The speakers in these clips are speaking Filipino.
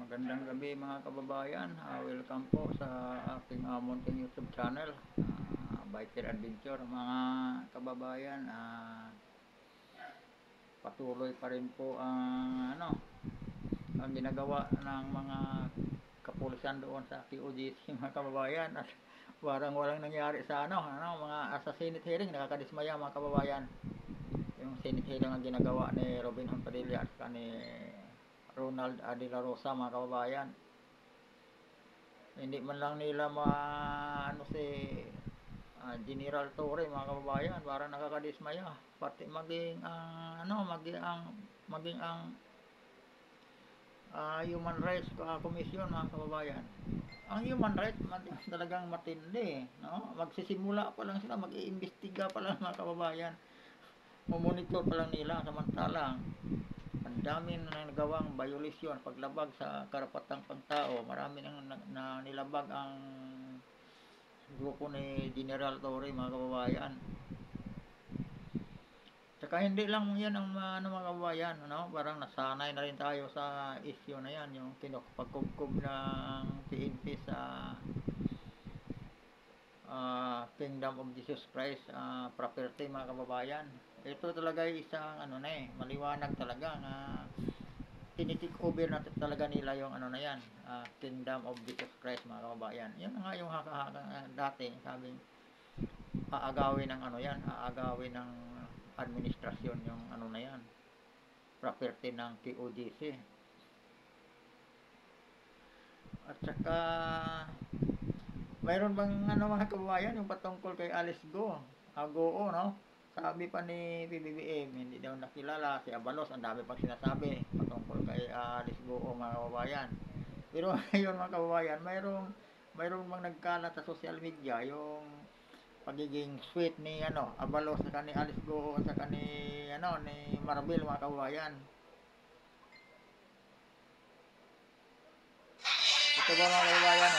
Magandang gabi mga kababayan. Welcome po sa aking munting YouTube channel, Biker Adventure. Mga kababayan, patuloy pa rin po ang ginagawa ng mga kapulisan doon sa QGC mga kababayan. At parang walang nangyari sa mga assassinate hearing. Nakakadismaya mga kababayan. Yung Senate hearing ang ginagawa ni Robin Hood Padilla at ni Ronald De La Rosa mga kababayan. Hindi man lang nila si General Torre mga kababayan, parang nakakadismaya. Pati maging ang Human Rights Commission mga kababayan. Ang human rights talagang matindi, no? Magsisimula pa lang sila, mag-iimbestiga pa lang mga kababayan. Monitor pa lang nila, samantalang ang dami na nagawang violation, paglabag sa karapatang pangtao. Marami nang nilabag ang grupo ni General Torre mga kababayan. Tsaka hindi lang yan ang mga kababayan, parang nasanay na rin tayo sa issue na yan, yung pagkubkob ng PNP sa Kingdom of Jesus Christ property mga kababayan. Ito talaga isang maliwanag talaga na tinitik over na talaga nila yung na yan, Kingdom of Jesus Christ mga kababayan. Yan nga yung haka-haka dati sabing aagawin ng aagawin ng administrasyon yung na yan, property ng QGC. At saka mayroon bang mga kababayan yung patungkol kay Alice Goo, no? Sabi pa ni PBBM, hindi daw nakilala si Abalos. Ang dami pang sinasabi patungkol kay Alice Goo mga kababayan. Pero ayun mga kababayan, mayroong bang nagkalat sa social media yung pagiging sweet ni Abalos sa ni Alice Goo sa ni ni Maribel mga kababayan. Ito ba mga kababayan,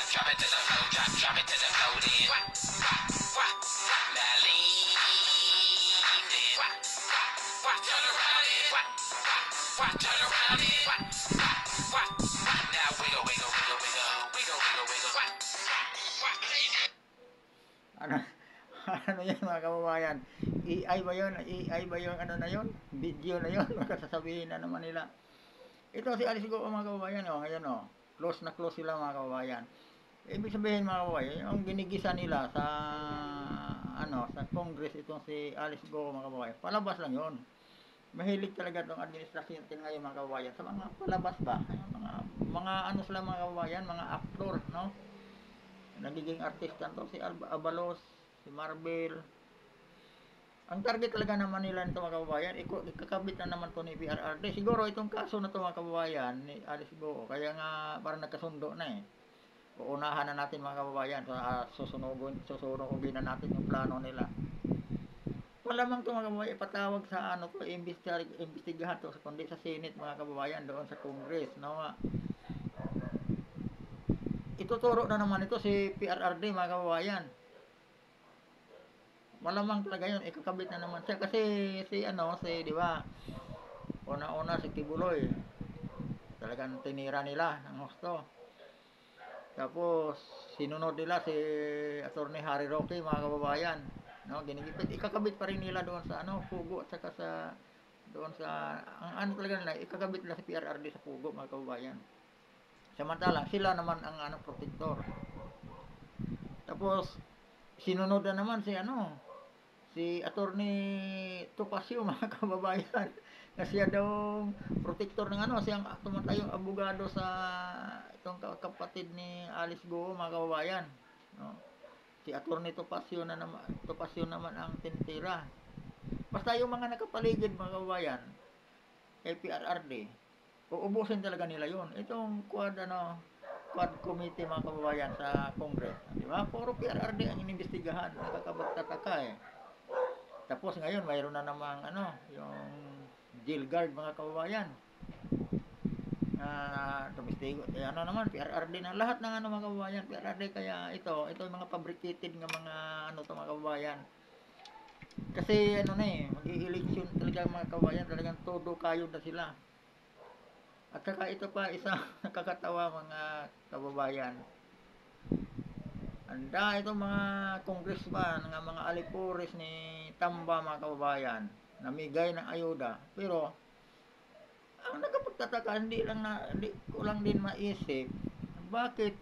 Drop it to the flow, drop it to the flow then. Turn around and turn around and now wiggle, wiggle, wiggle, wiggle, wiggle, wiggle, wiggle. Ano yan mga kababayan? AI ba yun? AI ba yung na yun? Video na yun? Makasasabihin na naman nila. Ito si Alice Goo mga kababayan, ngayon close na close sila mga kababayan. Ibig sabihin mga kababayan, yung ginigisa nila sa sa Congress itong si Alice Goo mga kababayan, palabas lang yon. Mahilig talaga itong administrasyon natin ngayon mga kababayan sa mga palabas ba, mga sila mga kababayan, mga actor, no? Nagiging artista to si Abalos, si Maribel. Ang target talaga naman nila nito mga kababayan, ikakabit na naman to ni PRRD. Siguro itong kaso na to mga kababayan ni Alice Goo, kaya nga parang nagkasundo na uunahan na natin mga kababayan, susunugin na natin yung plano nila. Malamang ito mga kababayan, ipatawag sa imbestigahan to, kundi sa Senate mga kababayan, doon sa Congress, no? Ituturo na naman ito si PRRD mga kababayan. Malamang talaga yun, ikakabit na naman siya kasi di ba, una-una si Tibuloy talagang tinira nila ng gusto. Tapos sinunod nila si Attorney Harry Roque mga kababayan, no? Ginigipit, ikakabit pa rin nila doon sa Pugo at saka sa doon sa ang talaga nila, ikakabit nila si PRRD sa Pugo mga kababayan. Samantalang sila naman ang protector. Tapos sinunod na naman si Attorney Topacio mga kababayan. Kasi siya daw protector ng siyang tumatayong abogado sa itong kapatid ni Alice Goo mga kababayan, no? Si Attorney Topacio naman ang tinitira. Basta yung mga nakapaligid mga kababayan kay PRRD, uubusin talaga nila yun. Itong quad committee mga kababayan sa Congress, di ba? Puro PRRD ang inimbestigahan, nakakapagtataka Tapos ngayon mayroon na namang yung jail guard mga kababayan. Tumistigo. Naman PRRD na lahat ng mga kababayan, PRRD, kaya ito yung mga fabricated ng mga mga kababayan. Kasi mag-i-election talaga mga kababayan, talagang todo kayo na sila. At saka ito pa isang nakakatawa mga kababayan. Anda itong mga congressman, mga alipuris ni Tamba mga kababayan, namigay ng ayuda. Pero ang nakapagtataka, hindi ko lang din maisip, bakit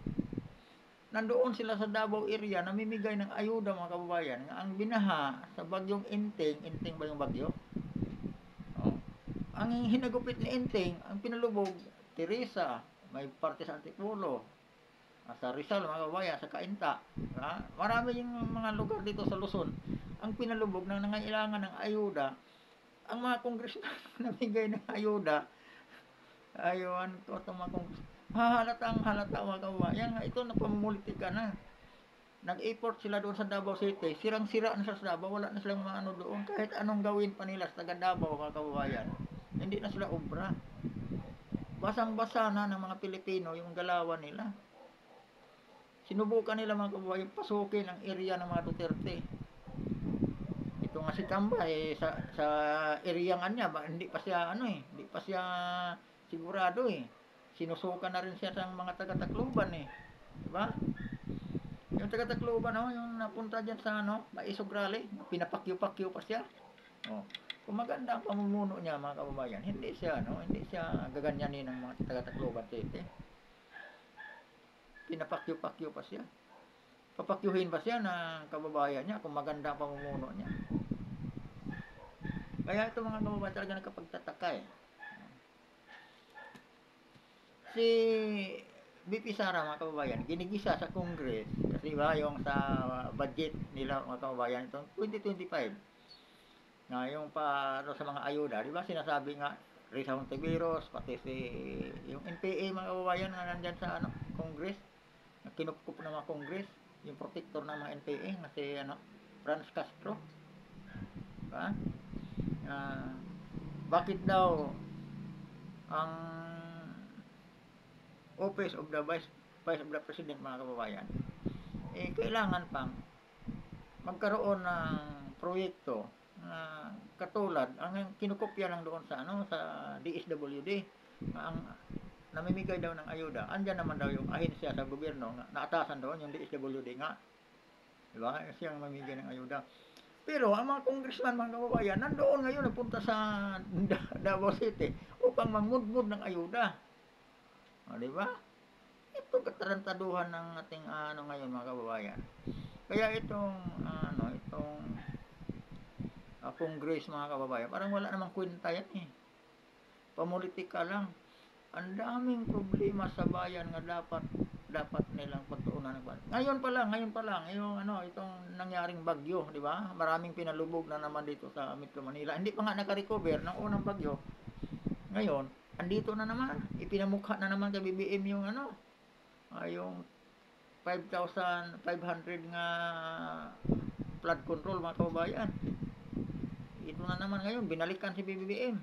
nandoon sila sa Davao area namimigay ng ayuda mga kababayan. Ang binaha sa bagyong Inting, Inting ba yung bagyo? Oh. Ang hinagupit ni Inting, ang pinalubog, Teresa, may parte sa Antipolo, sa Rizal mga kababayan, sa Cainta. Marami yung mga lugar dito sa Luzon. Ang pinalubog na nangailangan ng ayuda, ang mga congressman namigay ng ayuda, ayun ko itong mga congressman. Halatang halata mga kababayan, ito na pamumulitika na. Nag-import sila doon sa Davao City, sirang-sira na sa Davao, wala na silang maano doon. Kahit anong gawin pa nila sa taga Davao mga kababayan, hindi na sila obra. Basang-basa na ng mga Pilipino yung galawan nila. Sinubukan nila mga kababayan pasukin ang area ng mga Duterte. Ito nga si Tamba sa area nga niya, hindi pa siya hindi pa siya sigurado sinusukan na rin siya sa mga taga-Tacloban di ba? Yung taga-Tacloban yung napunta diyan sa Maisog Rally, pinapakyo-pakyo pa siya. Kung maganda ang pamumuno niya mga kababayan, hindi siya gaganyanin ng mga taga-Tacloban City. Pinapakyo-pakyo pa siya. Papakyuhin pa siya ng kababayan niya kung maganda ang pamumuno niya. Kaya ito mga kababayan talaga nakapagtataka Si BP Sara mga kababayan, ginigisa sa Congress kasi ba yung sa budget nila mga kababayan itong 2025 na yung para sa mga ayuda, di ba sinasabi nga Risa Hontiveros, pati yung NPA mga kababayan na nandyan sa Congress, na kinupkup ng mga Congress, yung protector ng mga NPA na si Franz Castro, diba? Bakit daw ang office of the vice of the president mga kababayan kailangan pang magkaroon ng proyekto na katulad ang kinukopya lang doon sa sa DSWD ang namimigay daw ng ayuda. Andyan naman daw yung ahensya sa gobyerno naatasan doon yung DSWD nga, diba? Siyang mamimigay ng ayuda. Pero ang mga congressman mga kababayan nandoon ngayon napunta sa Davao City upang mangmudmud ng ayuda. Di ba? Ito katarantaduhan ng ating ngayon mga kababayan. Kaya itong Congress mga kababayan, parang wala namang kwenta yan Pamulitika lang. Ang daming problema sa bayan nga dapat nilang pagtuunan. Ngayon pa lang yung itong nangyaring bagyo, di ba? Maraming pinalubog na naman dito sa Metro Manila. Hindi pa nga naka-recover ng unang bagyo. Ngayon, andito na naman, ipinamukha na naman kay BBM yung yung 5,500 nga flood control mga kababayan. Ito na naman ngayon, binalikan si BBM.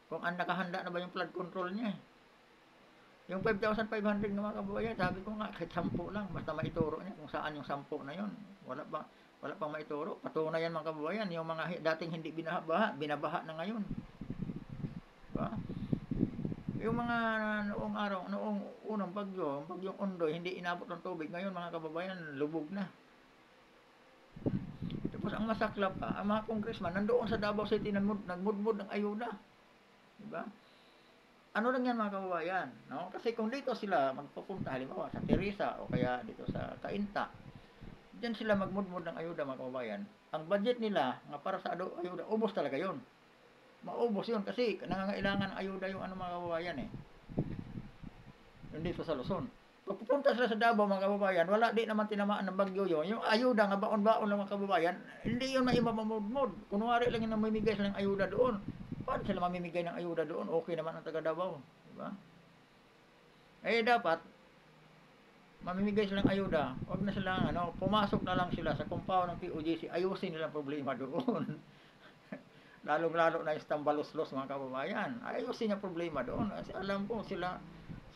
Kung nakahanda na ba yung flood control niya. Yung 5,500 nga mga kababayan, sabi ko nga, kahit 10 lang, basta maituro niya kung saan yung 10 na yun. Wala pang maituro. Patunayan mga kababayan, yung mga dating hindi binabaha na ngayon. Yung mga noong unang bagyong Ondoy, hindi inabot ng tubig. Ngayon mga kababayan, lubog na. Tapos ang masaklap pa, ang mga congressman nandoon sa Davao City nagmudmud ng ayuda. Diba? Ano lang yan mga kababayan? Kasi kung dito sila magpupunta, halimbawa sa Teresa o kaya dito sa Cainta, diyan sila magmudmud ng ayuda mga kababayan. Ang budget nila nga para sa ayuda, ubos talaga yon. Maubos yun kasi nangangailangan ng ayuda yung mga kababayan Yung dito sa Luzon. Pag pupunta sila sa Davao mga kababayan, wala di naman tinamaan ng bagyo yun. Yung ayuda nga baon-baon ng mga kababayan, hindi yun maimamamudmud. Kunwari lang yung namimigay silang ayuda doon. Paano sila mamimigay ng ayuda doon? Okay naman ang taga Davao. Diba? Dapat, mamimigay silang ayuda. Huwag na silang, pumasok na lang sila sa compound ng POGC. Ayusin nilang problema doon. Lalong-lalo na yung tambalos-los mga kababayan. Ayusin yung problema doon. Kasi alam ko sila,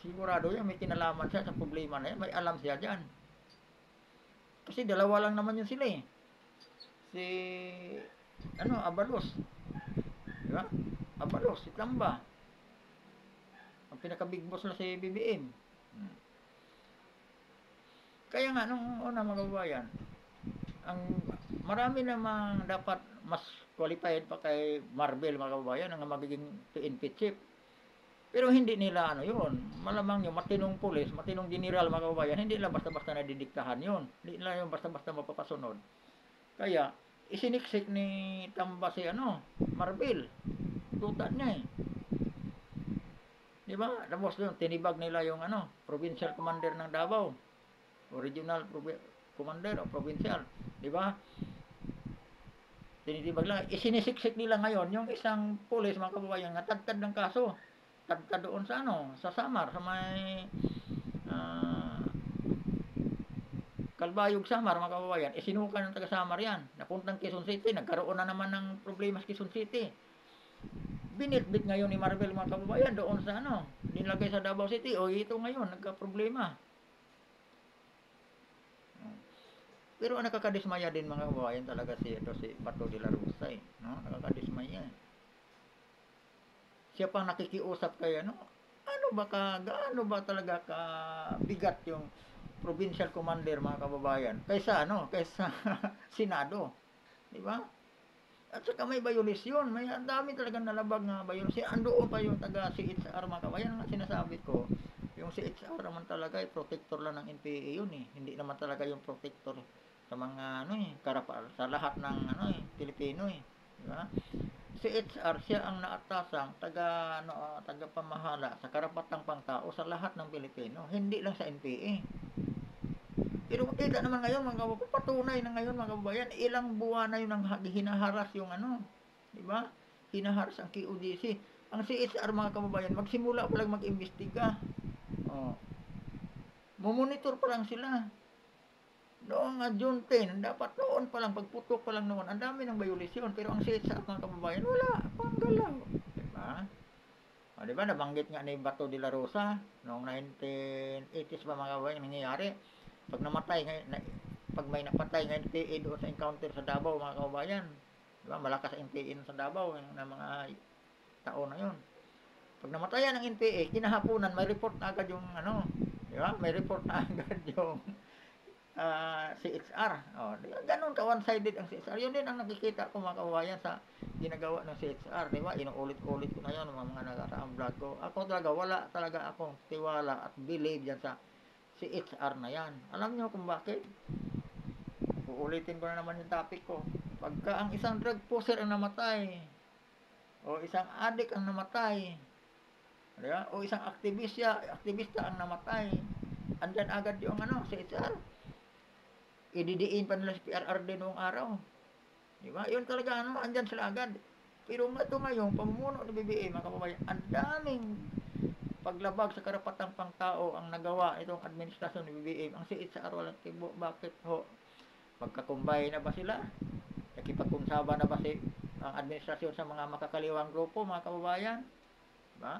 sigurado yan, may kinalaman siya sa problema na yan. May alam siya dyan. Kasi dalawa lang naman yun sila Si, Abalos. Diba? Abalos, si Tamba. Ang pinaka-big boss na si BBM. Hmm. Kaya nga, nung una mga kababayan, ang marami namang dapat mas qualified pa kay Marvel mga kababayan ang magiging PNP chief. Pero hindi nila ano yun. Malamang yung matinong pulis, matinong general mga kababayan, hindi nila basta-basta nadidiktahan yun. Hindi nila yung basta-basta mapapasunod. Kaya, isiniksik ni Tamba si Marvel. Tuta niya eh. Di ba? Tapos yun, tinibag nila yung provincial commander ng Davao. Original commander o provincial. Di ba? Tinitibag lang. Isinisiksik nila ngayon yung isang pulis mga kababayan na tagtad ng kaso. Tagtad doon sa sa Samar, sa may Kalbayog Samar mga kababayan. Isinukan ng taga Samar yan. Napuntang Quezon City. Nagkaroon na naman ng problema sa Quezon City. Binitbit ngayon ni Marvel mga kababayan doon sa nilagay sa Davao City. O ito ngayon, nagka-problema. Pero nakakadismaya din mga kababayan talaga si Bato de la Rosa eh. No? Nakakadismaya. Siya pang nakikiusap kay gaano ba talaga ka bigat yung provincial commander mga kababayan kaysa Senado, di ba? At saka may violasyon, may ang dami talagang nalabag na violasyon. Andoon pa yung taga CHR mga kababayan, ang sinasabi ko, yung CHR naman talaga ay protector lang ng NPA yun eh. Hindi naman talaga yung protector sa mga sa lahat ng Pilipino eh, di ba? Si HR siya ang naatasang taga pamahala sa karapatang pangtao sa lahat ng Pilipino, hindi lang sa NPA. Pero makita naman ngayon mga kababayan, patunay na ngayon mga kababayan, ilang buwan na yun ang hinaharas yung di ba? Hinaharas ang QDC. Ang CHR mga kababayan, magsimula pa lang mag-imbestiga. Oh. Mumonitor pa lang sila. Noong June 10, dapat noon pa lang, pagputok pa lang noon, ang dami ng violasyon. Pero ang CHR mga kababayan, wala, panggalaw. Diba? O, diba, nabanggit nga ni Bato de la Rosa, noong 1980s pa mga kababayan, nangyayari. Pag may napatay ng NPA doon sa encounter sa Davao mga kababayan, diba, malakas ang NPA sa Davao, ng mga taon na yun. Pag namatayan ng NPA, kinahaponan, may report na agad yung diba, may report na agad yung CHR. Oh, ganun ka one-sided ang CHR. Yun din ang nakikita ko mga kababayan sa ginagawa ng CHR, di ba? Inuulit-ulit ko na yun mga nakaraang vlog ko. Ako talaga, wala talaga akong tiwala at believe yan sa CHR na yan. Alam niyo kung bakit? Uulitin ko na naman yung topic ko. Pagka ang isang drug pusher ang namatay, o isang addict ang namatay, diba? O isang aktivista ang namatay, andyan agad yung CHR. Ididiin pa nila si PRRD noong araw. Di ba? Yun talaga, andyan sila agad. Pero ito ngayon, pamumuno ni BBM, mga kababayan, ang daming paglabag sa karapatang pangtao ang nagawa itong administrasyon ni BBM. Ang CHR walang tibo. Bakit ho? Magkakumbay na ba sila? Nakipagkunsaba na ba ang administrasyon sa mga makakaliwang grupo, mga kababayan? Diba?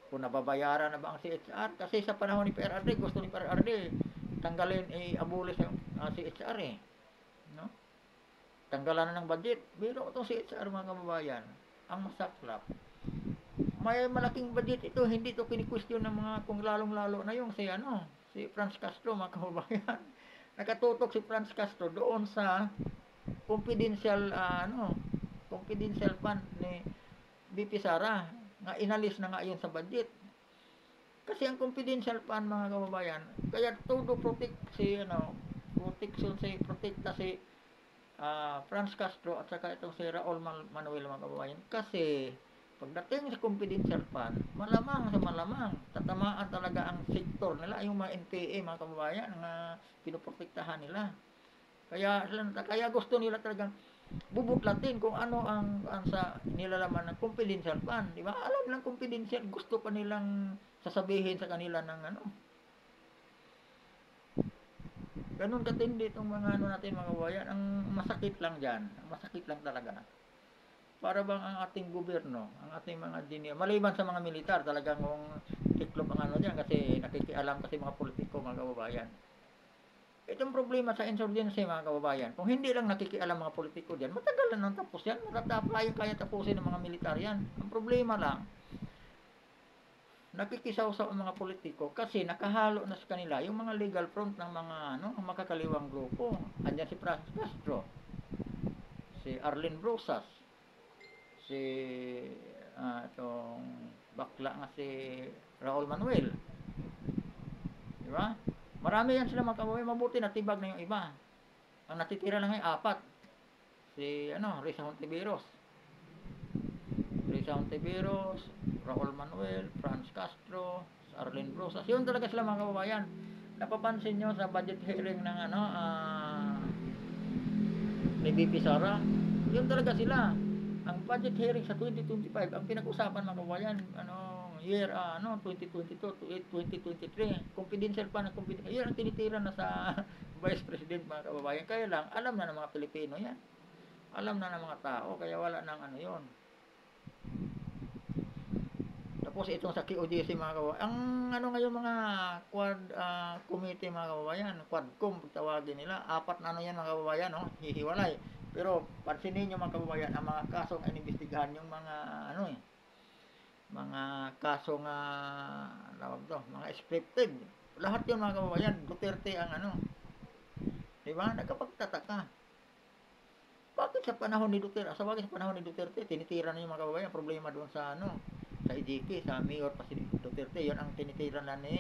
Kung nababayaran na ba ang CHR? Kasi sa panahon ni PRRD, gusto ni PRRD tanggalin, abolish yung CHR eh. No? Tanggalan na ng budget. Pero itong CHR mga kababayan, ang masaklap, may malaking budget ito, hindi ito kini-question ng mga kung lalong-lalo na yung si Franz Castro mga kababayan. Nakatutok si Franz Castro doon sa confidential confidential fund ni BP Sara nga inalis na nga yun sa budget. Kasi ang confidential fund mga kababayan, kaya todo protection protekta si Franz Castro at saka itong si Raul Manuel mga kababayan. Kasi pagdating sa confidential fund, malamang tatamaan talaga ang sektor nila, yung mga NPA mga kababayan na pinoprotektahan nila. Kaya gusto nila talagang bubutlatin kung ano ang sa nilalaman ng confidential fund, di ba? Alam lang confidential, gusto pa nilang sasabihin sa kanila ng ganun katindi itong mga natin mga kababayan. Ang masakit lang dyan, masakit lang talaga, para bang ang ating gobyerno, ang ating mga engineer, maliban sa mga militar, talagang tiklop ang dyan kasi nakikialam kasi mga politiko mga kababayan. Itong problema sa insurgency mga kababayan, kung hindi lang nakikialam mga politiko dyan, matagal na nang tapos yan, matatapos kaya tapusin ng mga militar yan. Ang problema lang, nakikisaw-saw ang mga politiko kasi nakahalo na sa kanila yung mga legal front ng mga makakaliwang grupo. Andiyan si Francis Castro, si Arlene Brosas, si itong bakla nga si Raul Manuel, di ba? Marami yan sila mga kababayan, mabuti natibag na yung iba. Ang natitira lang ay apat. Si Risa Hontiveros, Raul Manuel, Franz Castro, Arlene Brosas. Yun talaga sila mga kababayan. Napapansin nyo sa budget hearing ng ni BP Sara, yun talaga sila. Ang budget hearing sa 2025, ang pinag-usapan mga kababayan, year 2022 to 2023, confidential pa ng confidential. Yun ang tinitira na sa Vice President mga kababayan. Kaya lang, alam na ng mga Pilipino yan. Alam na ng mga tao, kaya wala nang yun. Tapos itong sa QOJC mga kababayan, ang ngayon mga quad committee mga kababayan, quadcom tawagin nila, apat na yan mga kababayan, hihiwalay. Pero pansinin niyo mga kababayan, ang mga kasong inimbestigahan yung mga mga kasong mga scripted. Lahat yun mga kababayan, Duterte ang di ba? Nagkapagtataka. Bakit sa panahon ni Duterte, sa panahon ni Duterte, tinitira na yung mga kababayan, problema doon sa sa EJK, sa Mayor pa si Duterte, yun ang tinitira na ni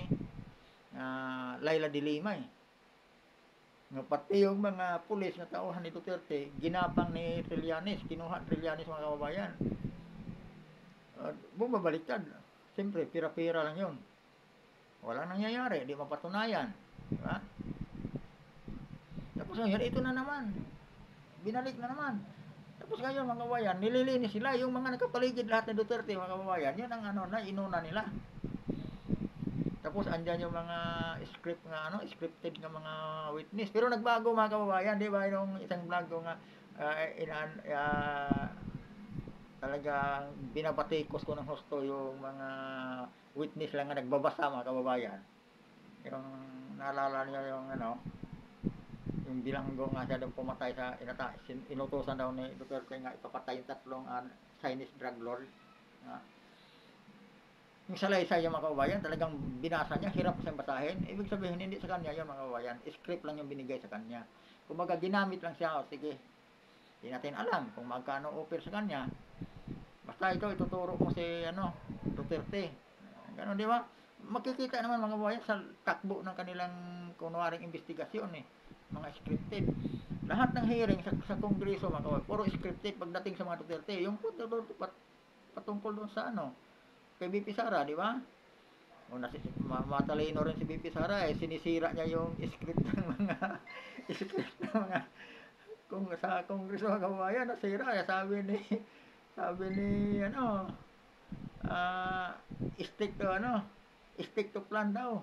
Laila de Lima nga pati yung mga pulis na tauhan ni Duterte, ginapang ni Trillanes, kinuha Trillanes mga kababayan. Bumabaliktad. Siyempre, pira-pira lang yun. Walang nangyayari, di mapatunayan. Diba? Tapos ngayon, ito na naman. Binalik na naman. Tapos ngayon mga kababayan, nililinis sila. Yung mga nakapaligid lahat ng Duterte mga kababayan, yun ang inuna nila. Tapos andyan yung mga scripted nga mga witness. Pero nagbago mga kababayan, di ba? Yung isang vlog ko nga talagang binabatikos ko ng husto yung mga witness lang nga nagbabasa mga kababayan. Yung naalala niyo yung yung bilanggo nga siya doon pumatay sa inutusan daw ni Duterte nga ipapatay yung tatlong Chinese drug lord. Yung salaysay yung mga kababayan, talagang binasa niya, hirap siyang basahin. Ibig sabihin, hindi sa kanya yung mga kababayan. Script lang yung binigay sa kanya. Kumbaga, ginamit lang siya. Sige, hindi natin alam kung magkano offer sa kanya. Basta ito, ituturo mo si Duterte. Ganon, di ba? Makikita naman mga kababayan sa takbo ng kanilang kunwaring investigasyon mga scripted. Lahat ng hearing sa Kongreso mga kababayan, puro scripted pagdating sa mga Duterte. Yung patungkol doon sa kay BP Sara, di ba? Matalino rin si BP Sara sinisira niya yung script ng mga kung sa Kongreso ng kababayan, nasira. Sabi ni stick to plan daw.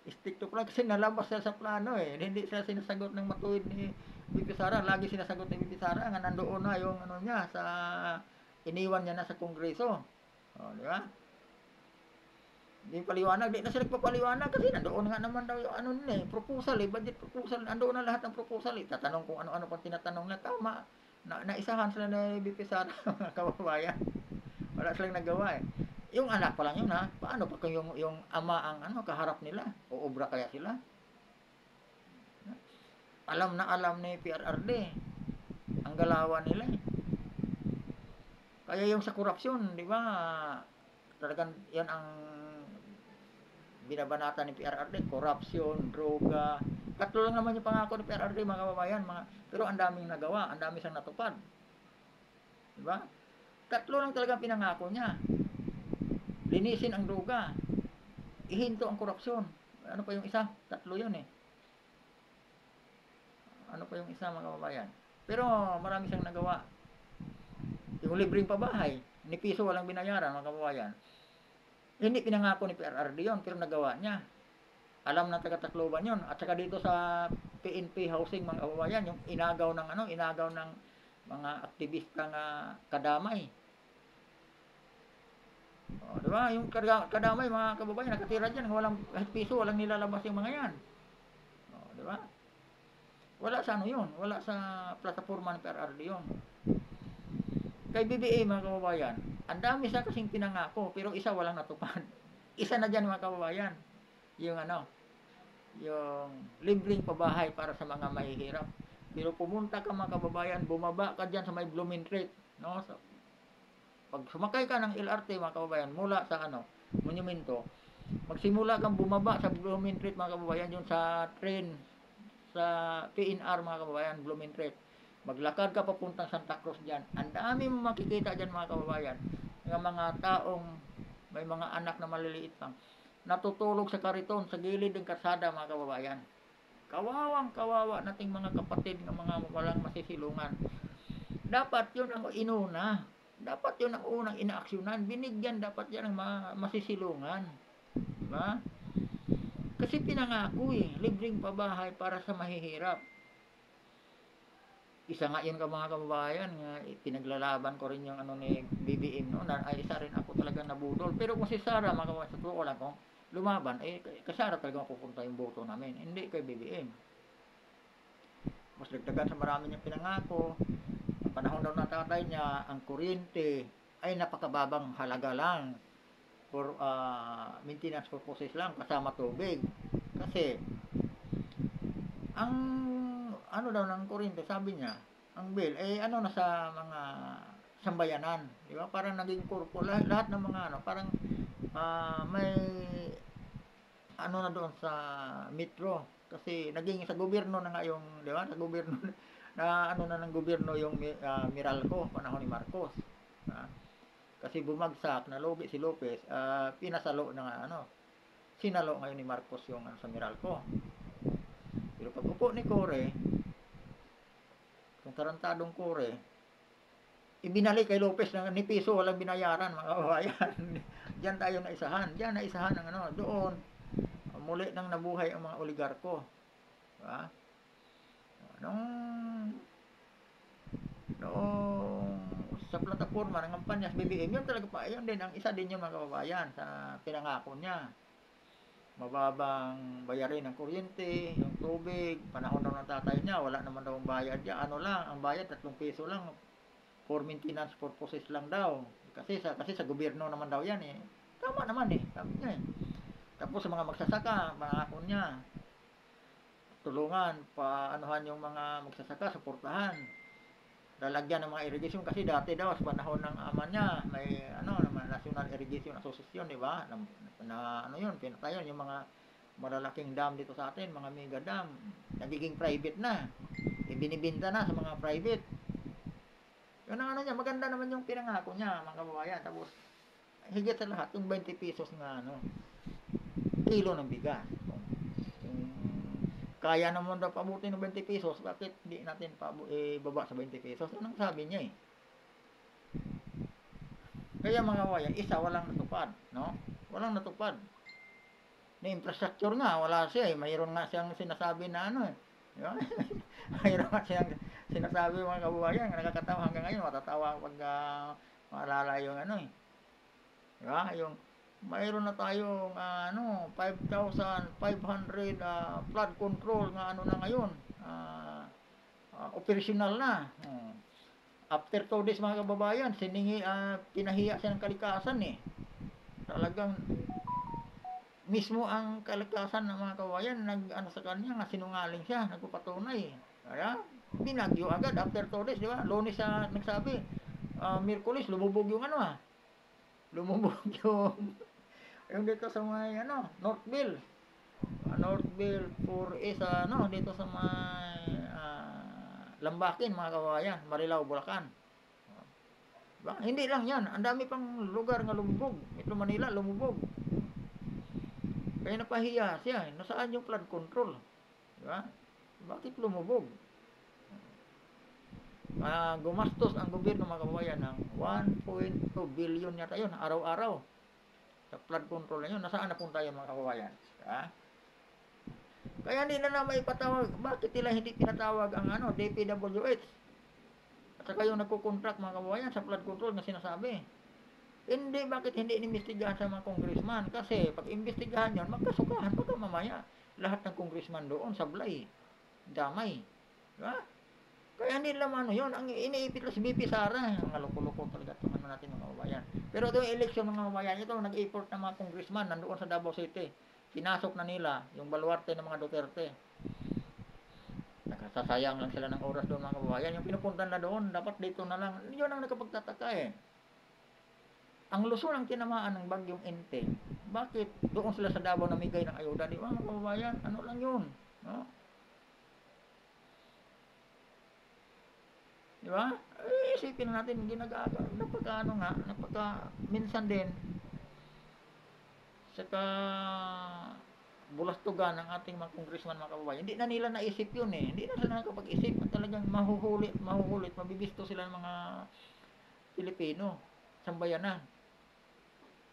Stick to plan kasi nalabas siya sa plano hindi siya sinasagot ng matuwid ni BP Sara. Lagi sinasagot ni BP Sara nga nandoon na yung niya sa iniwan niya na sa Kongreso. Di ba? Di paliwanag, di na sila nagpapaliwanag kasi nandoon nga naman daw yung proposal budget proposal, nandoon na lahat ng proposal tatanong kung ano-ano pang tinatanong na tama, naisahan sila na BP Sara mga kababayan. Wala silang nagawa Yung anak pa lang yun paano pa kung yung ama ang kaharap nila, uubra kaya sila? Alam ni PRRD ang galawan nila Kaya yung sa korupsyon, di ba? Talagang yan ang binabanata ni PRRD, korupsyon, droga. Tatlo lang naman yung pangako ni PRRD mga kababayan, pero ang daming nagawa, ang dami siyang natupad. Di ba? Tatlo lang talaga pinangako niya. Linisin ang droga. Ihinto ang korupsyon. Ano pa yung isa? Tatlo yun Ano pa yung isa mga kababayan? Pero marami siyang nagawa. Yung libreng pabahay, ni piso walang binayaran mga kababayan. Hindi pinangako ni PRRD yun, pero nagawa niya. Alam ng taga-Tacloban yun. At saka dito sa PNP housing mga kababayan, yung inagaw ng mga aktivista nga kadamay. Di ba? Yung kadamay mga kababayan, nakatira dyan, walang kahit piso, walang nilalabas yung mga yan. Di ba? Wala sa yun, wala sa plataforma ng PRRD yun. Kay BBA mga kababayan, Ang dami sa kasing pinangako, pero isa walang natupad. Isa na dyan mga kababayan, yung ano, yung libreng pabahay para sa mga mahihirap. Pero pumunta ka mga kababayan, bumaba ka dyan sa may Blumentritt, no? So, pag sumakay ka ng LRT mga kababayan, mula sa ano, monumento, magsimula kang bumaba sa Blumentritt mga kababayan, yun sa train, sa PNR mga kababayan, Blumentritt. Maglakad ka papuntang Santa Cruz dyan. Ang dami mo makikita dyan mga kababayan. Ng mga taong may mga anak na maliliit pang natutulog sa kariton sa gilid ng kalsada mga kababayan. Kawawang kawawa nating mga kapatid ng mga walang masisilungan. Dapat yun ang inuna. Dapat yun ang unang inaaksyonan. Binigyan dapat yan ng masisilungan. Diba? Kasi pinangako libreng pabahay para sa mahihirap. Isa nga yun ka mga kababayan, nga pinaglalaban ko rin yung ano ni BBM no, na ay isa rin ako talaga nabudol. Pero kung si Sara mga kababayan, sa totoo lang kung lumaban, kay Sara talaga mapupunta yung boto namin, hindi kay BBM. Mas dagdagan sa marami niyang pinangako. Ang panahon daw ng tatay niya, ang kuryente ay napakababang halaga lang for maintenance purposes lang, kasama tubig. Kasi ang ano daw ng kuryente, sabi niya, ang bill ano na sa mga sambayanan, di ba? Parang naging kurpo lahat ng mga ano, parang may ano na doon sa metro kasi naging sa gobyerno na nga yung, di ba? Sa gobyerno na ano na ng gobyerno yung Meralco panahon ni Marcos. Kasi bumagsak na lobi si Lopez, pinasalo na ano, sinalo ngayon ni Marcos yung sa Meralco. Pero pag upo ni Core, yung tarantadong Core, ibinalik kay Lopez na ni piso walang binayaran mga kababayan. Diyan tayo naisahan. Diyan naisahan ng ano, doon muli nang nabuhay ang mga oligarko. Diba? Noong sa plataforma ng kampanya sa BBM, yun talaga pa, yun din ang isa din yung mga kababayan sa pinangako niya. Mababang bayarin ng kuryente, yung tubig, panahon daw ng tatay niya, wala naman daw ang bayad niya. Ano lang, ang bayad 3 piso lang for maintenance purposes lang daw. Kasi sa gobyerno naman daw yan eh. Tama naman eh, sabi niya eh. Tapos sa mga magsasaka, pangako niya, tulungan, paanuhan yung mga magsasaka, suportahan. Lalagyan ng mga irrigation kasi dati daw sa panahon ng ama niya may ano naman National Irrigation Association, di ba? Na ano yun, pinatayon yung mga malalaking dam dito sa atin, mga mega dam. Nagiging private na. Ibinibenta na sa mga private. Yun ang ano niya, maganda naman yung pinangako niya, mga kababayan. Tapos higit sa lahat yung 20 pesos nga ano, kilo ng bigas. Kaya naman daw pabuti ng 20 pesos, bakit hindi natin baba sa 20 pesos? Anong sabi niya eh? Kaya mga kababayan, isa walang natupad, no? Walang natupad. Na infrastructure nga, wala siya eh. Mayroon nga siyang sinasabi na ano eh. Diba? Mayroon nga siyang sinasabi mga kababayan, nakakatawa hanggang ngayon, matatawa pag maalala yung ano eh. Diba? Yung mayroon na tayong 5,500 flood control nga ano na ngayon, operational na. After 2 days mga kababayan, pinahiya siya ng kalikasan eh. Talagang mismo ang kalikasan ng mga kababayan nag-ano sa kanya nga sinungaling siya, nagpapatunay. Kaya binagyo agad after 2 days, di ba? Lunes nagsabi, Miyerkules lumubog yung lumubog yung dito sa may Northville. Northville 4A sa dito sa may Lambakin mga kababayan, Marilao, Bulacan. Diba? Hindi lang yan, ang dami pang lugar nga lumubog. Metro Manila lumubog. Kaya napahiya siya, nasaan yung flood control? Diba? Bakit lumubog? Gumastos ang gobyerno mga kababayan ng 1.2 billion yata yun araw-araw sa flood control na yun. Nasaan napunta yun mga kababayan? Ha? Kaya hindi na maipatawag. Bakit nila hindi pinatawag ang DPWH? At saka yung nagkukontract mga kababayan sa flood control na sinasabi. Hindi, bakit hindi inimbestigahan sa mga congressman? Kasi pag imbestigahan yun, magkasukahan baka mamaya. Lahat ng congressman doon sablay, damay. Diba? Kaya hindi naman yun. Ang iniipit lang si BP Sara. Ang loko-loko talaga ito. naman natin mga kababayan. Pero ito yung election mga kababayan, ito nag-import ng mga congressman nandoon sa Davao City. Pinasok na nila yung baluarte ng mga Duterte. Nakasasayang lang sila ng oras doon mga kababayan. Yung pinupuntan na doon, dapat dito na lang. Yun ang nakapagtataka eh. Ang Luzon ang tinamaan ng bagyong Enteng. Bakit doon sila sa Davao namigay ng ayuda? Di ba mga kababayan? Ano lang yun? No? Di ba? Isipin natin, minsan din, saka bulastugan ng ating mga congressman mga kababayan. Hindi na nila naisip yun eh. Hindi na sila nakapag-isip. Talagang mahuhulit, mabibisto sila ng mga Pilipino, sambayanan.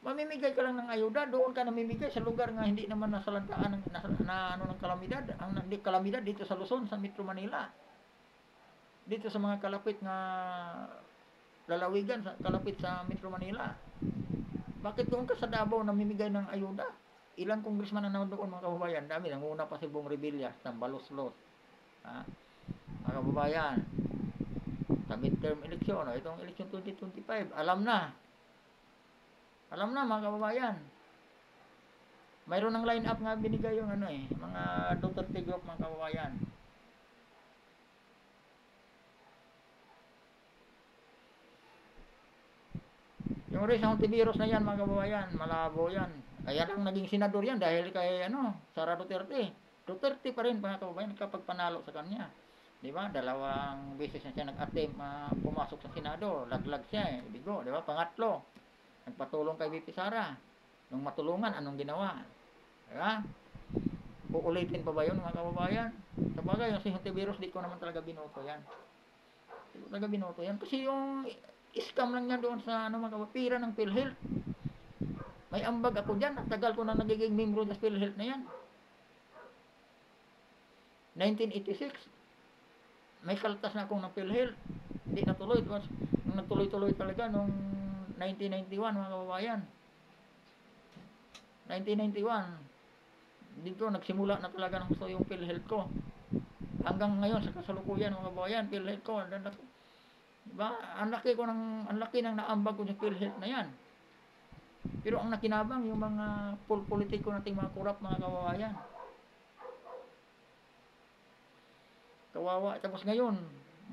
Mamimigay ka lang ng ayuda, doon ka namimigay sa lugar nga hindi naman nasalantaan ng kalamidad. Ang kalamidad dito sa Luzon, sa Metro Manila. Dito sa mga kalapit nga lalawigan, kalapit sa Metro Manila. Bakit doon ka sa Davao namimigay ng ayuda? Ilang congressman na doon mga kababayan? Dami, nanguna pa si Bong Revilla, Tambalos-Los. Ha? Mga kababayan, sa midterm election, itong election 2025, alam na mga kababayan. Mayroon ng line up nga binigay yung mga Duterte group mga kababayan. Yung Risa Hontiveros na yan mga kababayan, malabo yan. Kaya lang naging senador yan dahil kay Sara Duterte. Duterte pa rin mga kababayan kapag panalo sa kanya. Di ba? 2 beses na siya nag-attempt pumasok sa Senado. Laglag siya eh. Bigo, di ba? Pangatlo. Nagpatulong kay VP Sara. Nung matulungan, anong ginawa? Diba? Uulitin pa ba yun mga kababayan? Sabagay, yung si Hontiveros, di ko naman talaga binoto yan. Di ko talaga binoto yan. Kasi yung scam lang yan doon sa mga pira ng PhilHealth. May ambag ako dyan. Tagal ko na nagiging membro ng PhilHealth na yan. 1986. May kaltas na akong ng PhilHealth. Hindi natuloy. Nung natuloy-tuloy talaga nung 1991 mga kababayan. 1991 dito nagsimula na talaga ng gusto yung PhilHealth ko. Hanggang ngayon sa kasalukuyan mga kababayan, PhilHealth ko, diba? Ang laki ng naambag ko sa PhilHealth na yan. Pero ang nakinabang yung mga politiko nating mga kurap mga kababayan. Kawawa. Tapos ngayon,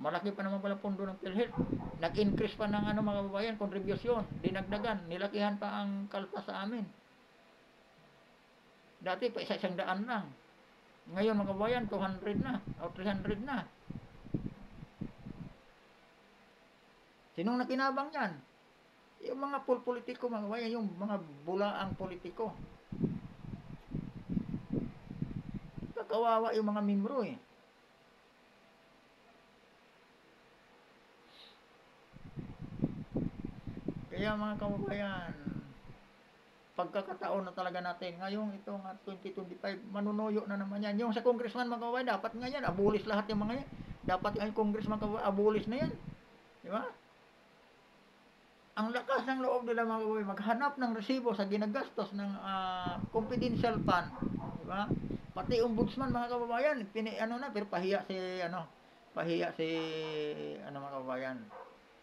malaki pa naman pala pondo ng PhilHealth. Nag-increase pa ng mga kababayan, contribution, dinagdagan, nilakihan pa ang kalpas sa amin. Dati pa 100 lang. Ngayon mga kababayan, 200 na o 300 na. Sinong nakinabang yan? Yung mga politiko mga kababayan, yung mga bulaang politiko. Kawawa yung mga membro eh. Kaya mga kababayan, pagkakataon na talaga natin, ngayong itong 2025, manunuyo na naman yan. Yung sa congressman mga kababayan, dapat nga yan, abulis lahat yung mga yan. Dapat yung congressman kababayan, abulis na yan. Di ba? Ang lakas ng loob nila mga kababayan, maghanap ng resibo sa ginagastos ng confidential fund. Di ba? Pati ombudsman mga kababayan, pero pahiya si mga kababayan.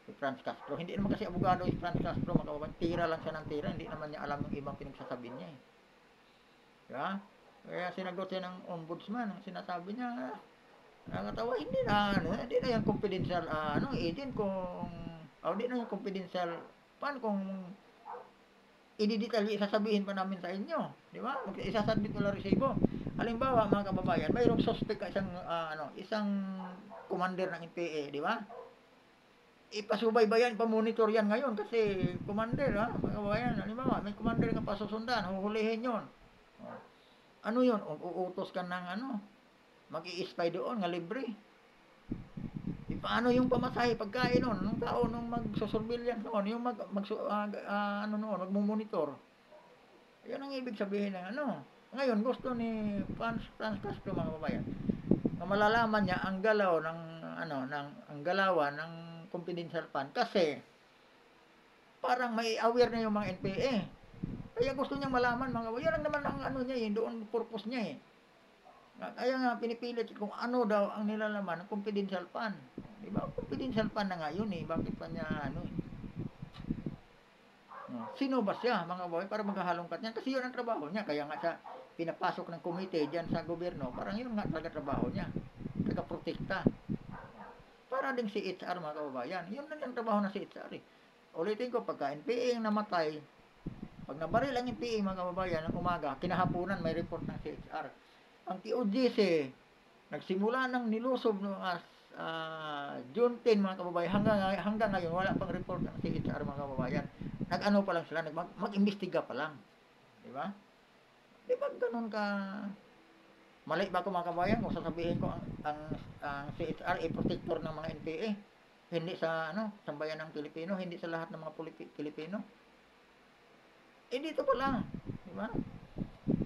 Si Franz Castro. Hindi naman kasi abogado si Franz Castro, mga kababayan. Tira lang siya ng tira. Hindi naman niya alam yung ibang pinagsasabi niya eh. Diba? Kaya sinagot siya ng ombudsman. Sinasabi niya, nakakatawa, hindi na yung confidential, agent kung, hindi na yung confidential, paano kung i-detalye, isasabihin pa namin sa inyo. Diba? Isasabit mo lang resibo. Halimbawa, mga kababayan, mayroong suspect ka isang commander ng NPA, di ba? Ipasubaybayan, pamonitor yan ngayon kasi commander, mga kababayan, halimbawa, may commander nga pasusundan, huhulihin yun. Ano yun? Uutos ka ng mag-i-spy doon, nga libre. Paano yung pamasahe, pagkain nun, ng tao nung magsusurveillance noon, yung magmumonitor. Yan ang ibig sabihin ng Ngayon, gusto ni Franz Castro, mga kababayan, na malalaman niya ang galaw ng ang galawan ng confidential fund kasi parang may aware na yung mga NPA. Kaya gusto niyang malaman mga kababayan. Yan lang naman ang niya doon purpose niya eh. Kaya nga pinipilit kung ano daw ang nilalaman ng confidential fund. Di ba? Confidential fund na nga yun eh. Bakit pa niya Sino ba siya, mga kababayan, para maghahalongkat niyan? Kasi yun ang trabaho niya. Kaya nga sa pinapasok ng komite diyan sa gobyerno, parang yun nga talaga trabaho niya. Taga-protekta. Para ding si HR, mga kababayan. Yun na yung trabaho ng si HR eh. Ulitin ko, pagka NPA ang namatay, pag nabaril ang NPA, mga kababayan, ng umaga, kinahapunan may report ng si HR. Ang TOGC, nagsimula ng nilusob no as June 10, mga kababayan, hanggang ngayon wala pang report ng CHR, mga kababayan. Nag-ano pa lang sila, mag-imbestiga pa lang. Di ba? Di ba ganun ka mali ba ko, mga kababayan, kung sasabihin ko ang CHR ay protector ng mga NPA? Hindi sa sambayan ng Pilipino, hindi sa lahat ng mga Pilipino. Dito pa lang, di ba?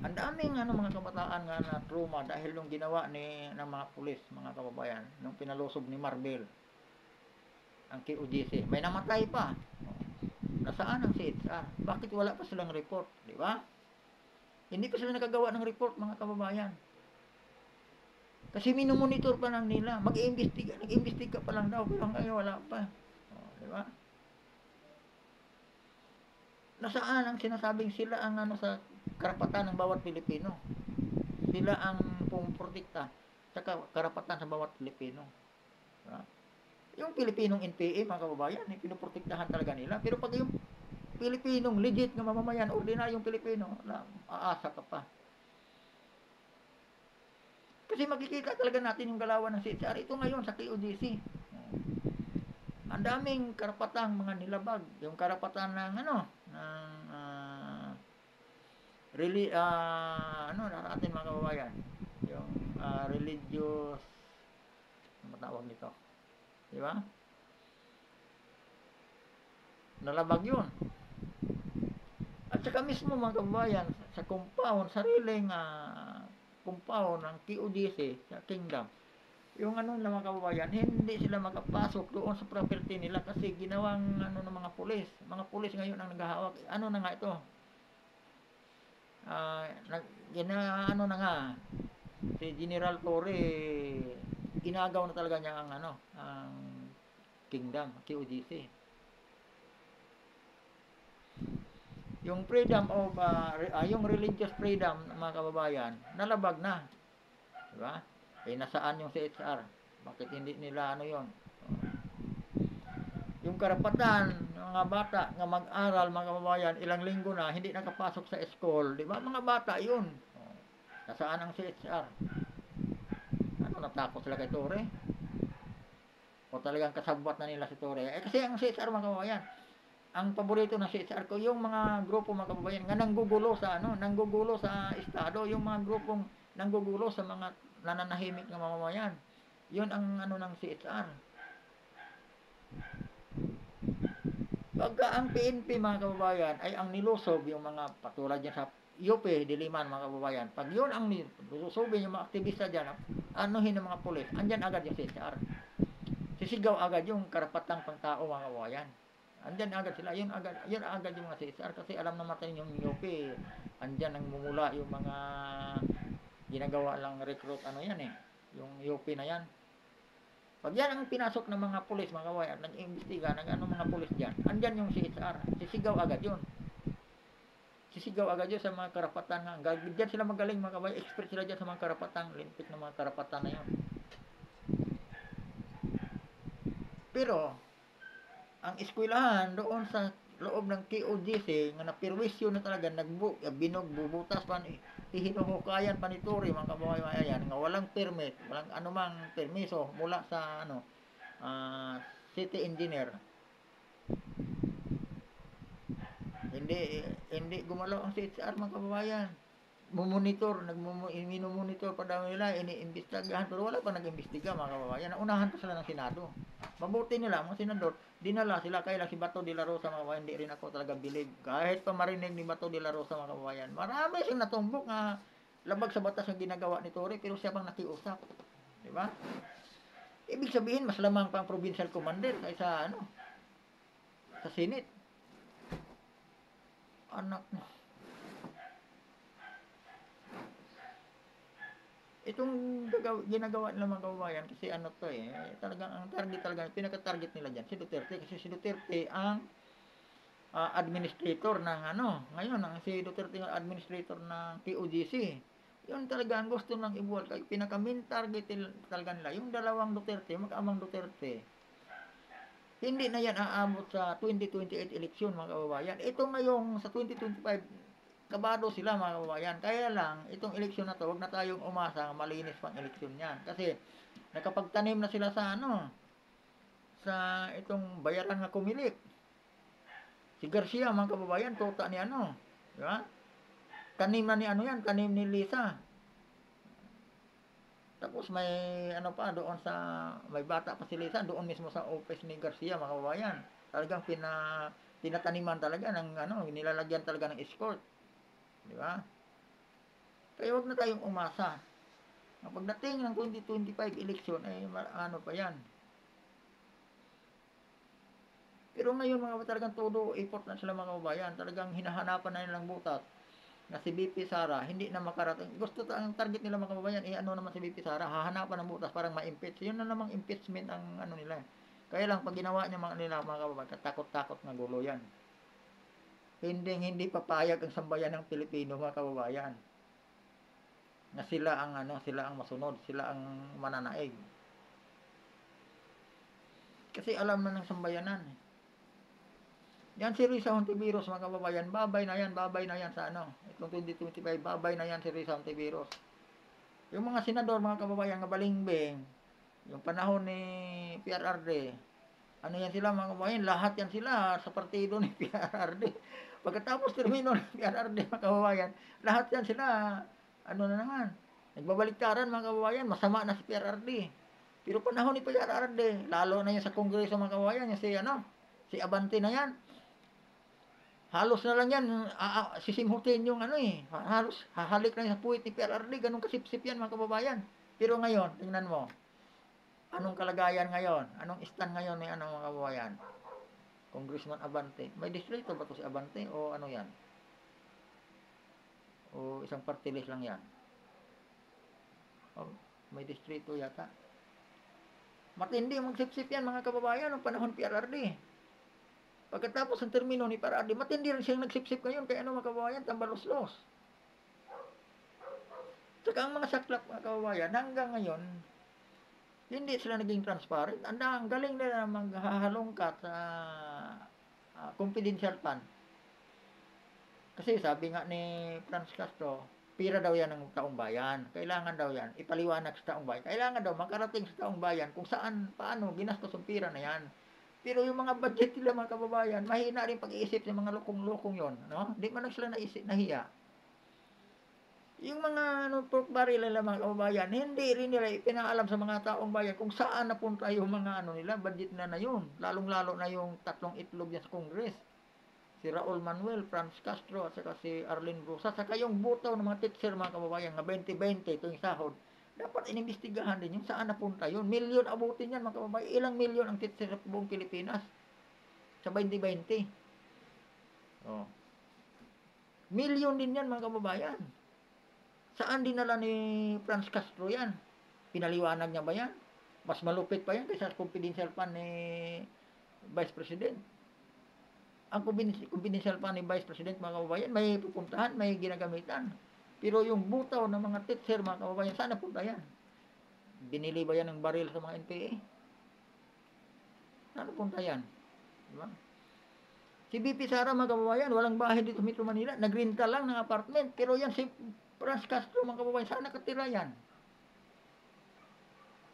Ang daming mga kabataan nga na trauma dahil yung ginawa ng mga pulis, mga kababayan, nung pinalusob ni Marbel ang KOJC. May namatay pa. Nasaan ang CHR? Bakit wala pa silang report, di ba? Hindi pa sila nakagawa ng report, mga kababayan. Kasi minomonitor pa lang nila. Nag-iimbestiga pa lang daw, pero hanggang wala pa. Di ba? Nasaan ang sinasabing sila ang sa karapatan ng bawat Pilipino? Sila ang pumuprotekta sa karapatan sa bawat Pilipino. Diba? Yung Pilipinong NPA, mga kababayan, pinuprotektahan talaga nila. Pero pag yung Pilipinong legit na mamamayan, ordinaryong Pilipino, aasa ka pa. Kasi makikita talaga natin yung galawan ng CHR. Ito ngayon sa KOJC. Ang daming karapatang mga nilabag. Yung karapatan ng natin, mga kababayan, yung religious, ano tawag nito, di ba? Nalabag yun. At saka mismo, mga kababayan, sa compound, sariling compound ng KOJC sa Kingdom, yung mga kababayan, hindi sila makapasok doon sa property nila kasi ginawang ng mga pulis. Mga pulis ngayon ang naghahawak. Ano na nga ito? Na nga, si General Torre, inagaw na talaga niya ang Kingdom, KOJC. Yung freedom of, yung religious freedom, mga kababayan, nalabag na. Diba? Nasaan yung CHR? Bakit hindi nila yon? Yung karapatan ng mga bata nga mag-aral, mga kababayan, ilang linggo na hindi nakapasok sa school, di ba? Mga bata yun. Nasaan ang CHR? Natakot sila kay Torre? O talagang kasabwat na nila si Torre? Kasi ang CHR, mga kababayan, ang paborito ng CHR ko, yung mga grupo, mga kababayan, nga nanggugulo sa estado, yung mga grupong nanggugulo sa mga nananahimik ng mamamayan. Yun ang ng CHR. Pagka ang PNP, mga kababayan, ay ang nilusob yung mga patulad dyan sa UP, Diliman, mga kababayan. Pag yun ang nilusobin yung mga aktivista dyan, anuhin ng mga pulis, andyan agad yung CHR. Sisigaw agad yung karapatang pangtao, mga kababayan. Andyan agad sila, yun agad yung mga CHR kasi alam naman natin yung UP, andyan ang mumula yung mga ginagawa lang recruit, yan yung UP na yan. Pag yan ang pinasok ng mga pulis, mga kababayan, nag-iimbestiga, mga pulis dyan, andyan yung CHR, sisigaw agad yun. Sisigaw agad yun sa mga karapatan nga. Diyan sila magaling, mga kababayan, expert sila dyan sa mga karapatan, limpik ng mga karapatan na yun. Pero, ang eskwelahan doon sa loob ng KOJC nga napirwisyo na talaga bubutas pa ni hinuhukayan pa ni Torre, mga kababayan, nga walang permit, walang anumang permiso mula sa city engineer. Hindi gumalaw ang CHR, mga kababayan. Minomonitor pa daw nila, iniimbestigahan, pero wala pa nag-imbestiga, mga kababayan. Naunahan pa sila ng Senado. Mabuti nila, mga senador, dinala sila, kaya si Bato de la Rosa, mga kababayan, hindi rin ako talaga believe. Kahit pa marinig ni Bato de la Rosa, mga kababayan, marami siyang natumbok na labag sa batas ang ginagawa ni Torre, pero siya bang nakiusap. Diba? Ibig sabihin, mas lamang pang provincial commander kaysa sa Senate. Anak na. Itong ginagawa nila, mga kababayan, kasi talagang ang target talaga, pinaka-target nila dyan, si Duterte, kasi si Duterte ang administrator ng ano, ngayon ang si Duterte yung administrator ng POGC. Yun talaga ang gusto ng ibuwal. Pinaka-main target talaga nila, yung dalawang Duterte, mag-amang Duterte. Hindi na yan aabot sa 2028 eleksyon mga kababayan. Ito ngayong sa 2025, kabado sila mga kababayan. Kaya lang, itong eleksyon na to, wag na tayong umasa, malinis pang eleksyon yan. Kasi nakapagtanim na sila sa ano, sa itong bayaran na kumilik. Si Garcia mga kababayan, tota ni ano, di ba? Tanim na ni ano yan, tanim ni Lisa. Tapos may ano pa doon sa may bata pa si Lisa doon mismo sa office ni Garcia mga kababayan. Talagang pinataniman talaga ng ano, nilalagyan talaga ng escort. Di ba? Kaya wag na tayong umasa. Pagdating ng 2025 election ay ano pa yan. Pero ngayon mga talagang todo effort na sila mga kababayan. Talagang hinahanapan na nilang butas na si BP Sara hindi na makarating. Gusto ang target nila mga kababayan, ano naman si BP Sara, hahanapan ng butas parang ma-impeach. Yun na namang impeachment ang ano nila. Kaya lang pag ginawa niya mga kababayan, takot-takot na gulo yan. Hindi papayag ang sambayan ng Pilipino mga kababayan. Na sila ang ano, sila ang masunod, sila ang mananaig. Kasi alam na ng sambayanan. Yan si Risa Hontiveros mga kababayan, babay na yan sa ano, itong 2025, babay na yan si Risa Hontiveros. Yung mga senador mga kababayan nga balingbing, yung panahon ni PRRD, ano yan sila mga kababayan, lahat yan sila sa partido ni PRRD. Pagkatapos termino ng PRRD mga kababayan, lahat yan sila, ano na naman, nagbabaliktaran mga kababayan, masama na si PRRD. Pero panahon ni PRRD, lalo na yan sa Kongreso mga kababayan, yung si ano, si Abante na yan, halos na lang yan, sisimhutin yung ano eh, halos hahalik na sa puwit ni PRRD, ganun kasipsip yan mga kababayan. Pero ngayon, tingnan mo, anong kalagayan ngayon, anong stand ngayon ni ano mga kababayan? Congressman Abante, may distrito ba to si Abante o ano yan? O isang party list lang yan? O, may distrito yata. Matindi magsipsip yan mga kababayan, ng panahon PRRD. Pagkatapos ng termino ni PRRD, matindi rin siyang nagsipsip ngayon, kaya ano mga kababayan, tambalos-los. Saka ang mga saklap mga kababayan, hanggang ngayon, hindi sila naging transparent. Ang galing nila maghahalongkat sa confidential fund. Kasi sabi nga ni Franz Castro, pira daw yan ng taong bayan. Kailangan daw yan, ipaliwanag sa taong bayan. Kailangan daw makarating sa taong bayan kung saan, paano ginastos ang pira na yan. Pero yung mga budget nila mga kababayan, mahina rin pag-iisip ng mga lukong-lukong yon, no? Di man lang sila nahiya. Yung mga pork barrel nila mga kababayan, hindi rin nila ipinaalam sa mga taong bayan kung saan napunta yung mga ano nila, budget na yun. Lalong-lalo na yung tatlong itlog niya sa Congress. Si Raul Manuel, Franz Castro, at saka si Arlene Rosa, saka yung butaw ng mga teacher mga kababayan, nga 2020 ito yung sahod. Dapat inimbestigahan din yung saan napunta yun. Milyon abutin yan mga kababayan. Ilang milyon ang teacher sa buong Pilipinas sa 2020. Oh. Milyon din yan mga kababayan. Saan dinala ni Franz Castro yan? Pinaliwanag niya ba yan? Mas malupit pa yan kaysa confidential fund ni Vice President. Ang confidential fund ni Vice President mga kababayan, may pupuntahan, may ginagamitan. Pero yung butaw ng mga teacher mga kababayan, saan napunta yan? Binili ba yan ng baril sa mga NPA? Saan napunta yan? Diba? Si BP Sara mga kababayan, walang bahay dito sa Metro Manila, nagrenta lang ng apartment. Pero yan si Franz Castro mga kababayan, saan nakatira yan?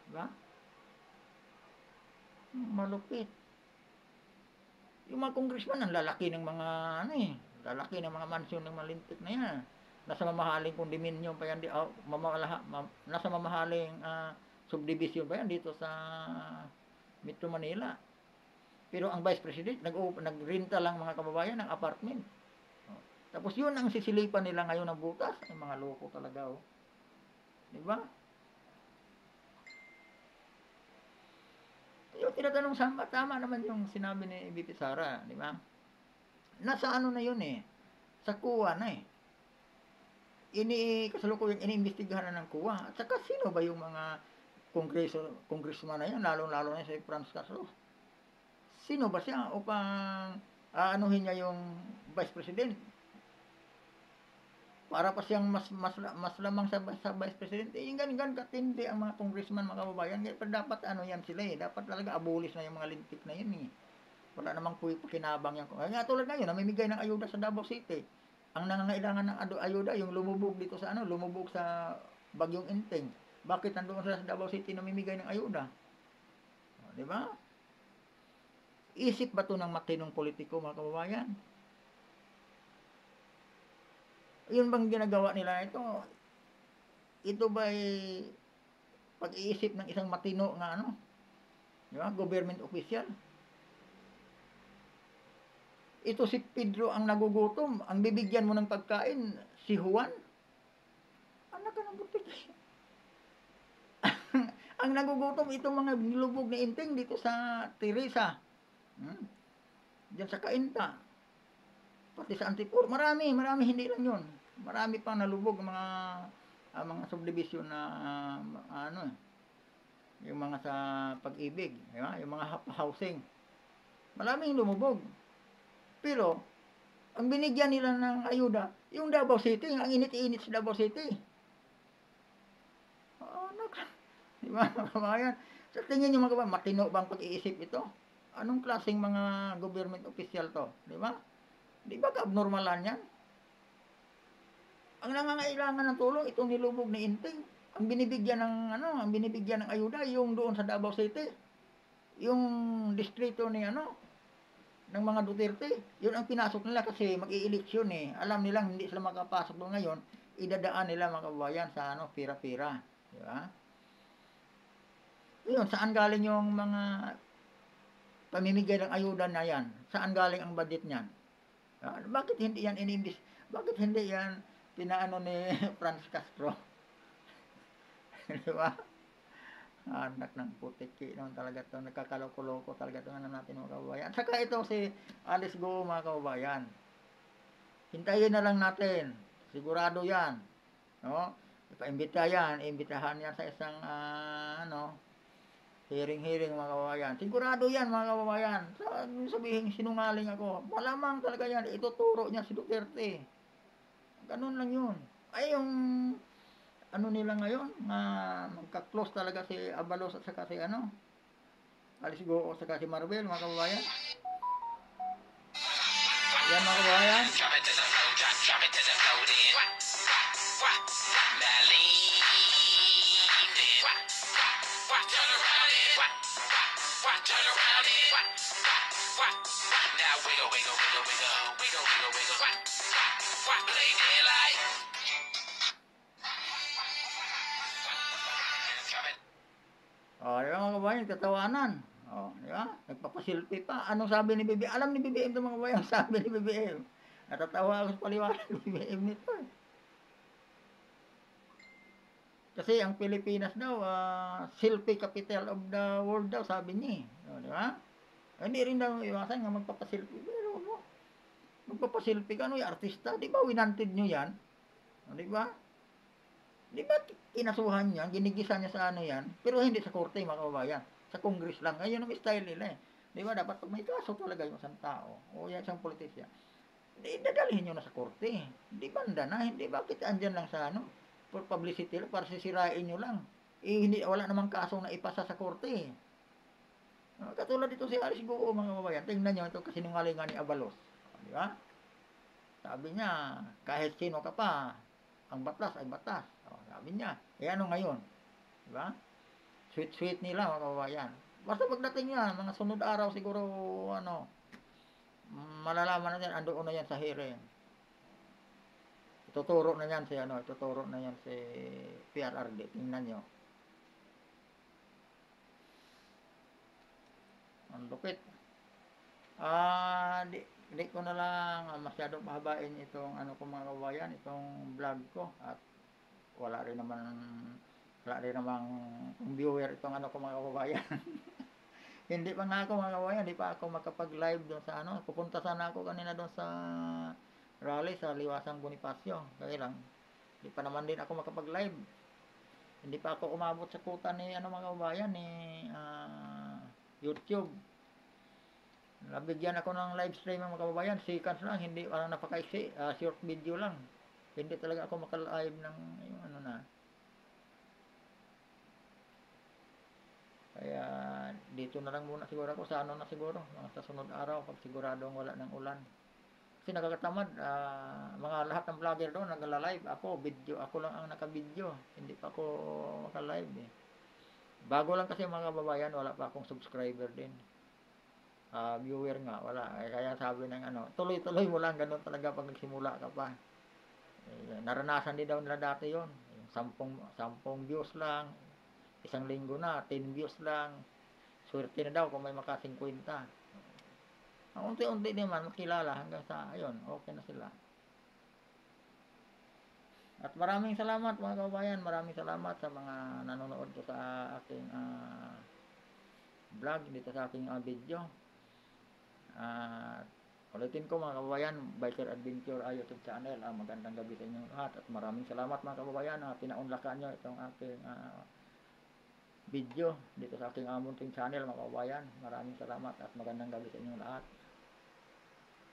Diba? Malupit. Yung mga congressman, ang lalaki ng mga ano eh, lalaki ng mga mansyon ng malintik na yan. Nasa mamahaling kondominyo pa yan, nasa mamahaling subdivision pa yan dito sa Metro Manila. Pero ang Vice President, nagrenta lang mga kababayan ng apartment. Tapos yun ang sisilipan nila ngayon ng butas. Ay mga loko talaga oh. Diba? Yung tinatanong tama naman yung sinabi ni BP Sara, di ba? Nasa ano na yun eh, sa kuwa na eh. Kasalukuyan iniimbestigahan na ng kuwa. At saka sino ba yung mga congressman na yan, lalong-lalo na si Franz Castro? Sino ba siya upang aanuhin niya yung Vice President. Para pa siyang mas lamang sa Vice President. Eh, gan katindi ang mga congressman, mga kababayan. Kaya dapat ano yan sila eh. Dapat talaga abolish na yung mga lintik na yun eh. Wala namang pakinabang yan. Kaya tulad ngayon, namimigay ng ayuda sa Davao City. Ang nangangailangan ng ayuda, yung lumubog dito sa lumubog sa Bagyong Enteng. Bakit nandoon sila sa Davao City namimigay ng ayuda? O, di ba? Isip ba to ng matinong politiko, mga kababayan? Yun bang ginagawa nila ito? Ito ba'y pag-iisip ng isang matino nga di ba? Government official? Ito si Pedro ang nagugutom, ang bibigyan mo ng pagkain, si Juan. Anak ka ng butik. Ang nagugutom, itong mga nilubog na inting dito sa Teresa. Diyan sa Kainta. Pati sa Antipur. Marami, hindi lang yun. Marami pang nalubog mga subdivision na yung mga sa Pag-ibig, di ba? Yung mga housing. Maraming lumubog. Pero, ang binigyan nila ng ayuda, yung Davao City, ang init-init sa Davao City. Di ba, mga kabayan? Sa tingin nyo mga kabayan, matino bang pag-iisip ito? Anong klaseng mga government official to? Di ba? Di ba ka-abnormalan yan? Ang nangangailangan ng tulong, itong nilubog na inting. Ang binibigyan ng ayuda, yung doon sa Davao City. Yung distrito ni ng mga Duterte. Yun ang pinasok nila kasi mag-i-eleksyon eh. Alam nilang hindi sila makapasok doon ngayon, idadaan nila mga kabayan sa pira-pira. Di ba? Yun, saan galing yung mga pamimigay ng ayuda na yan? Saan galing ang budget niyan? Bakit hindi yan inimbis? Bakit hindi yan pinaano ni Franz Castro? Di ba? Anak ng putiki naman talaga ito. Nagkakaloko-loko talaga ito natin mga kababayan. Saka ito si Alice Go mga kababayan. Hintayin na lang natin. Sigurado yan. No? Ipaimbita yan. Imbitahan yan sa isang hearing mga kababayan. Sigurado yan mga kababayan. Sabihin sinungaling ako. Malamang talaga yan. Ituturo niya si Duterte. Ganun lang yun. Ay yung nila ngayon, magka-close talaga si Abalos at saka si Alice Goo at saka si Marvel, mga kababayan. Yan mga kababayan. Di ba mga kabayan, tatawanan. Di ba? Nagpapasilpi pa. Anong sabi ni BBM? Alam ni BBM ito mga kabayan, sabi ni BBM. Natatawa ako sa paliwanag ni BBM nito. Kasi ang Pilipinas daw, selfie capital of the world daw, sabi niya. Di ba? Hindi rin daw iwasan nga magpapasilpi. Pero magpapasilpi ka, yung artista. Di ba winanted nyo yan? Di ba? Di ba kinasuhan niya, ginigisan niya sa yan, pero hindi sa korte mga kababayan. Sa Congress lang. Ayun ang style nila eh. Di ba dapat pag may kaso talaga yung isang tao o yan isang politisya, dadalhin nyo na sa korte. Di banda na, hindi bakit andyan lang sa for publicity lang, para sisirain nyo lang. Hindi, wala namang kasong na ipasa sa korte. Katulad dito si Alice Goo mga kababayan, tingnan nyo ito kasinungalingan ni Abalos. Di ba? Sabi niya, kahit sino ka pa, ang batas ay batas. Sabi niya, ano ngayon? Diba? Sweet nila mga kababayan. Basta pagdating yan, mga sunod araw siguro, malalaman na yan, andoon na yan sa hearing. Ituturo na yan si PRRD. Tingnan nyo. Ang lupit. Di ko na lang masyadong pahabain itong ko mga kababayan, itong vlog ko, at wala rin namang viewer itong ko mga kababayan. Hindi pa nga ako mga kababayan, hindi pa ako makapag-live doon sa pupunta sana ako kanina doon sa rally sa Liwasang Bonifacio. Kaya lang, hindi pa naman din ako makapag-live. Hindi pa ako umabot sa kuta ni mga kababayan ni YouTube. Nabigyan ako ng live stream mga kababayan, seconds lang, hindi parang napakaiksi, short video lang. Hindi talaga ako maka-live ng yung ano na. Kaya dito na lang muna siguro ako sa ano na siguro, mga sa sunod araw pag siguradong wala ng ulan. Kasi nakakatamad, mga lahat ng vlogger doon nagla-live, ako video, ako lang ang naka-video, hindi pa ako maka-live eh. Bago lang kasi mga kababayan, wala pa akong subscriber din. Viewer nga, wala. Kaya sabi ng ano, tuloy-tuloy mo lang, ganun talaga pag nagsimula ka pa. Naranasan din daw nila dati yon. 10 views lang, isang linggo na, 10 views lang. Swerte na daw kung may maka 50. Ang unti-unti naman makilala hanggang sa ayun, okay na sila. At maraming salamat mga kababayan, maraming salamat sa mga nanonood ko sa aking vlog dito sa aking video. At ulitin ko mga kababayan, Biker Adventure YouTube channel. Magandang gabi sa inyong lahat at maraming salamat mga kababayan na pinaunlakan nyo itong aking video dito sa aking munting channel mga kababayan. Maraming salamat at magandang gabi sa inyong lahat.